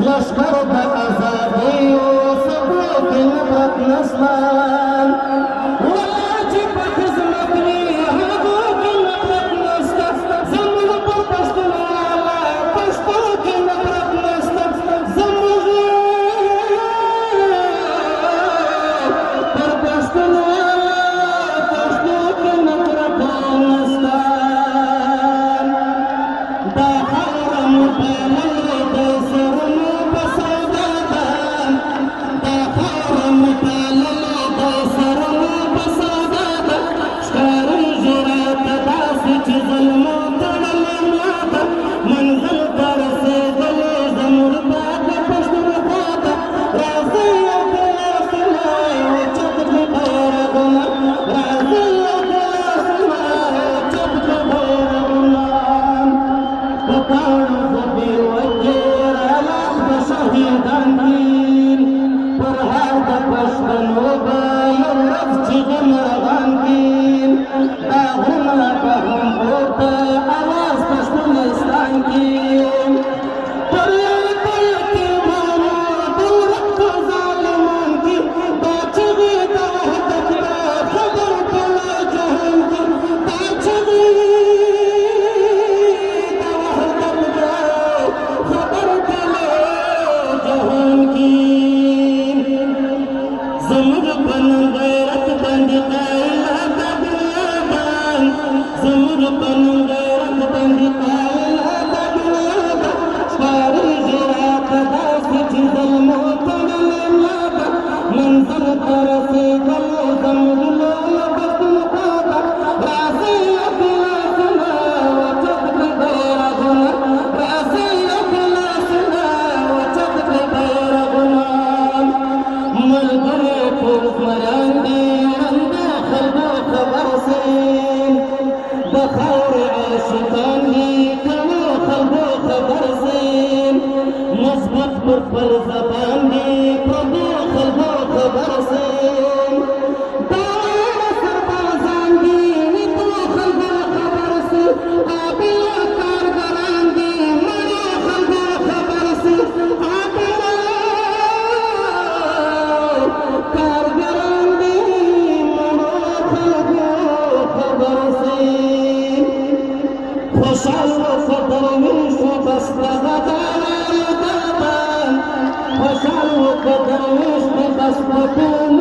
لشکر د ازادۍ سبو کې نفرت نسته چې په خدمت وي هغو کې نفرت نسته زموږ په پښتو کې نفرت نسته زموږ پر پښتو کې نفرت نسته دا خاوره مو پاللې ده سرونو په سودا ده دا خاوره مو پاللې ده سرونو په سودا ده ښکارېږي راته داسې چې ظلمو تړلې ملا ده منزل ته رسېدلې زموږ دا د پښتونخوا ده راځئ یو د لاسونه اوچت کړو بیرغونه راځئ یو د لاسونه اوچت کړو بیرغونه په پاڼو د بېوکې رالاس به شهیدان دي پر هر د پښتنو به یو ورځ چې غم روان دي دا غرونه به هم پورته اواز پښتونستان کې پر یو یتیمانو د ورکو ظالمان کې دا چغې د وحدت به خبر ټول جهان کې دا چغې د وحدت به خبر ټول جهان کې زموږ په نن غیرت باندې قایله ده دنیاګان زموږ په نن غیرت باندې قایله ده دنیاګان ښکارېږي راته داسې چې ظلمو تړلې ملا ده منزل ته رسېدل زموږ لویه پښتونخوا ده راځئ یو د لاسونه اوچت کړئ بیرغونه راځئ یو د لاسونه اوچت کړئ بیرغونه ملګري ټول زمریان دي ړنده خلکو خبر سي د خاورې عاشقان دي ټولو خلکو خبر سي مثبت پر خپل زبان دي پردو خلکو خبر سي دا سربازان دي ټولو خلکو خبر سي قابله کارګران دي مړو خلکو خبر سي کارګران دي مړو خلکو خبر سي خوشحال وکړه درویشو بس دغه خوشحال وکړه درویش بس په ټول